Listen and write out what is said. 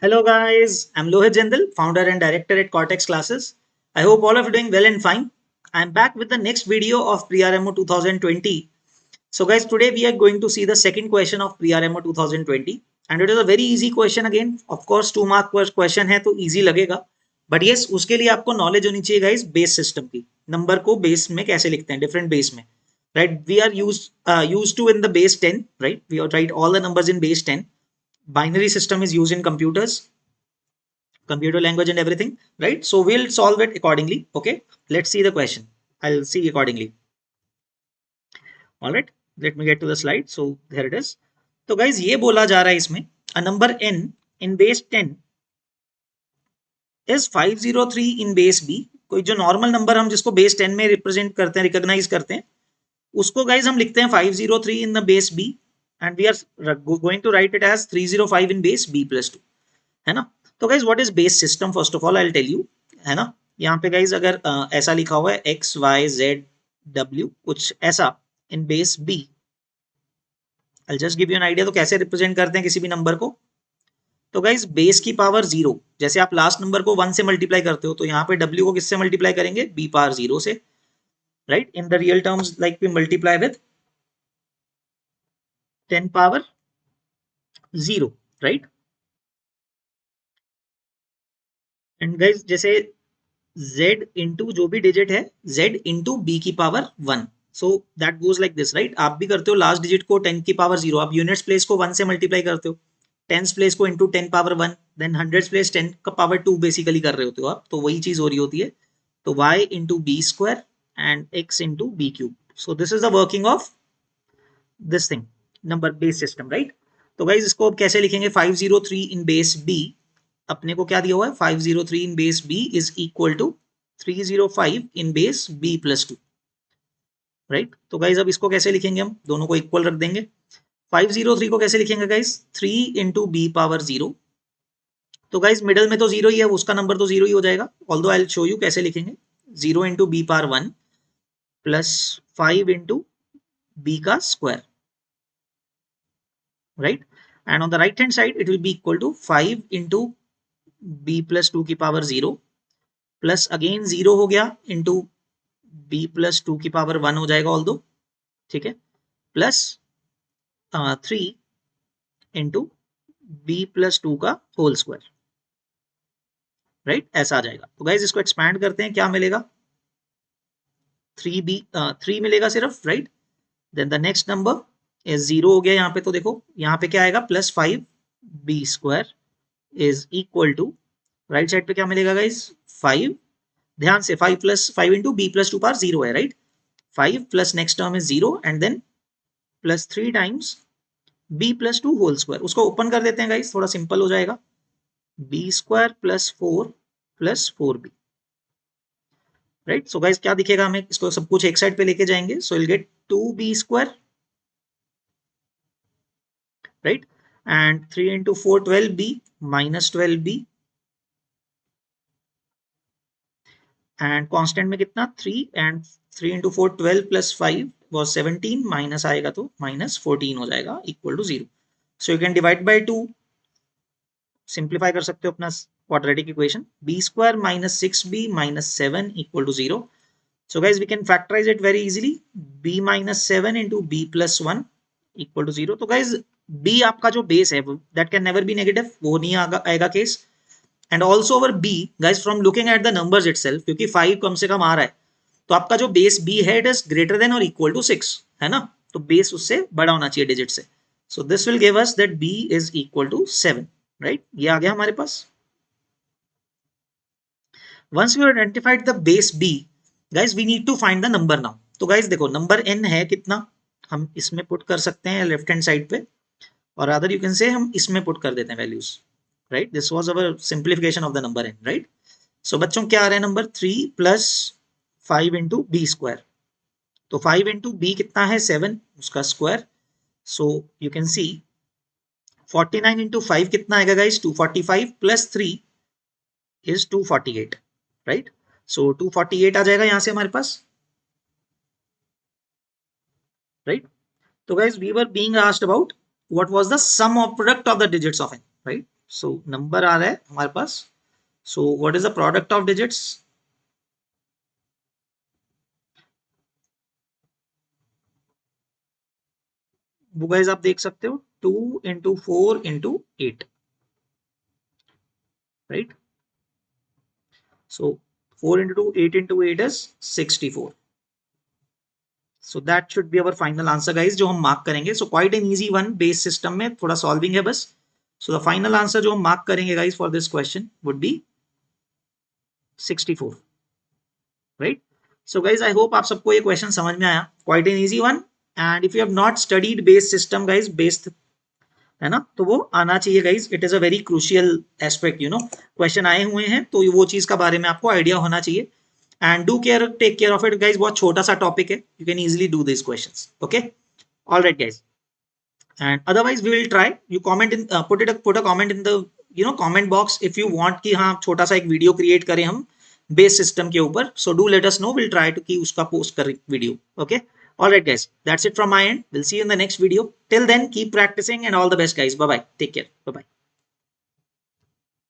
Hello guys, I'm Lohit Jindal, founder and director at Cortex Classes. I hope all of you are doing well and fine. I'm back with the next video of PRMO 2020. So guys, today we are going to see the second question of PRMO 2020 and it is a very easy question again. Of course 2 mark question है तो easy लगेगा. But yes, उसके लिए आपको knowledge होनी चाहिए guys base system की. Number को base में कैसे लिखते हैं different base में. Right, we are used to in the base 10, right? We write all the numbers in base 10. Binary system is used in computers, computer language and everything, right? So we'll solve it accordingly. Okay, let's see the question. I'll see accordingly. All right, let me get to the slide. So here it is. तो guys ये बोला जा रहा है इसमें a number n in base 10 is 503 in base b. कोई जो normal number हम जिसको बेस 10 में रिप्रेजेंट करते हैं, रिकॉग्नाइज करते हैं, उसको गाइज हम लिखते हैं 503 in the base b and we are going to write it as 305 in base b plus 2, है ना? तो guys what is base system, first of all I will tell you, है ना? यहाँ पे गाइज अगर ऐसा लिखा हुआ है एक्स वाई जेड डब्ल्यू कुछ ऐसा in base B, I just give you an idea तो कैसे रिप्रेजेंट करते हैं किसी भी नंबर को. तो गाइज बेस की पावर 0, जैसे आप लास्ट नंबर को 1 से मल्टीप्लाई करते हो तो यहाँ पे w को किससे मल्टीप्लाई करेंगे, b पावर 0 से, right? In the real terms like we multiply with 10 power 0, right? And guys जैसे z इंटू जो भी डिजिट है z इंटू बी की power 1, so that goes like this, right? आप भी करते हो लास्ट डिजिट को 10 की पावर 0, आप यूनिट्स प्लेस को 1 से मल्टीप्लाई करते हो, टेंस प्लेस को into 10 power 1, then hundreds place 10 का पावर 2 बेसिकली कर रहे होते हो आप, तो वही चीज हो रही होती है. तो y into B square and x into b cube. So this is the working of this thing, number base system, right? तो गाइज इसको अब कैसे लिखेंगे, 503 इन बेस b, अपने को क्या दिया हुआ है 503 in base b is equal to 305 in base b plus 2, right? तो गाइज अब इसको कैसे लिखेंगे, हम दोनों को इक्वल रख देंगे. 503 को कैसे लिखेंगे गाइज, 3 इंटू बी पावर 0. तो गाइज मिडल में तो 0 ही है, उसका नंबर तो 0 ही हो जाएगा, although I will show you कैसे लिखेंगे. 0 into B power 1 plus 5 into B का square, right? And on the right hand side it will be equal to 5 into B plus 2 की पावर 0 प्लस अगेन 0 हो गया इंटू बी प्लस 2 की power 1 हो जाएगा, all दो, ठीक है, प्लस 3 इंटू बी प्लस 2 का होल स्क्वायर, राइट? ऐसा आ जाएगा. तो गाइज इसको एक्सपैंड करते हैं, क्या मिलेगा, 3 मिलेगा सिर्फ, right? Then the next number is 0 हो गया यहाँ पे, तो देखो यहाँ पे क्या आएगा, plus 5 b square is equal to, right side पे क्या मिलेगा गाइज, 5, ध्यान से 5 plus 5 into B plus 2 power 0 है, right? 5 plus next term is 0 and then plus 3 times b plus 2 whole square. उसको ओपन कर देते हैं गाइज, थोड़ा सिंपल हो जाएगा, b square plus 4 plus 4b, right? So guys क्या दिखेगा हमें, इसको सब कुछ एक साइड पे लेके जाएंगे, so will get 2b square, right? And 3 into 4 12b minus 12b and constant में कितना 3 and 3 into 4 12 plus 5 was 17, minus आएगा तो माइनस 14 हो जाएगा equal to 0. So you can divide by 2, simplify कर सकते हो अपना quadratic equation, b square minus 6b minus 7 equal to 0. So guys we can factorise it very easily, b minus 7 into B plus 1 equal to 0. तो guys b आपका जो base है that can never be negative, वो नहीं आएगा case. And also over b guys from looking at the numbers itself, क्योंकि 5 कम से कम आ रहा है, तो आपका जो बेस b है इट इज ग्रेटर देन और इक्वल टू 6, है ना? तो बेस उससे बड़ा होना चाहिए डिजिट से. So this will give us that b is equal to 7, right? ये आ गया हमारे पास. Once we identified the base b guys we need to find the number now. तो गाइज देखो नंबर n है कितना, हम इसमें पुट कर सकते हैं लेफ्ट हैंड साइड पे, और अदर यू कैन से हम इसमें पुट कर देते हैं values, right? This was our simplification of the number n, right? So बच्चों क्या आ रहा है number 3 plus 5 into B square. तो 5 इंटू बी कितना है 7, उसका square. So you can see 49 into 5 कितना आएगा guys, 245 plus 3 is 248, right? So 248 आ जाएगा यहां से हमारे पास, राइट? तो guys we were being asked about what was the sum of product of the digits of n. Right. So number आ रहा है हमारे पास। So what is the product of digits? वो गाइस आप देख सकते हो 2 into 4 into 8, right? So 4 into 2, 8 into 8 is 64. So that should be our final answer guys, जो हम मार्क करेंगे. So quite an easy one, base system में थोड़ा सॉल्विंग है बस. So the final answer जो हम मार्क करेंगे guys for this question would be 64, right? So guys I hope आप सबको ये क्वेश्चन समझ में आया. Quite an easy one, and if you have not studied base system guys, base है ना, तो वो आना चाहिए guys. It is a very crucial aspect, you know. Question आए हुए हैं तो वो चीज का बारे में आपको आइडिया होना चाहिए. And do care, take care of it guys. बहुत छोटा सा टॉपिक है, you can easily do this questions. Okay, alright guys. And otherwise we will try. You comment in, put a comment in the comment box if you want कि हाँ छोटा सा एक video create करें हम बेस सिस्टम के ऊपर. So do let us know, will try to की उसका पोस्ट करें video. Okay, all right guys, that's it from my end. We'll see you in the next video. Till then, keep practicing and all the best guys. Bye bye, take care. Bye bye.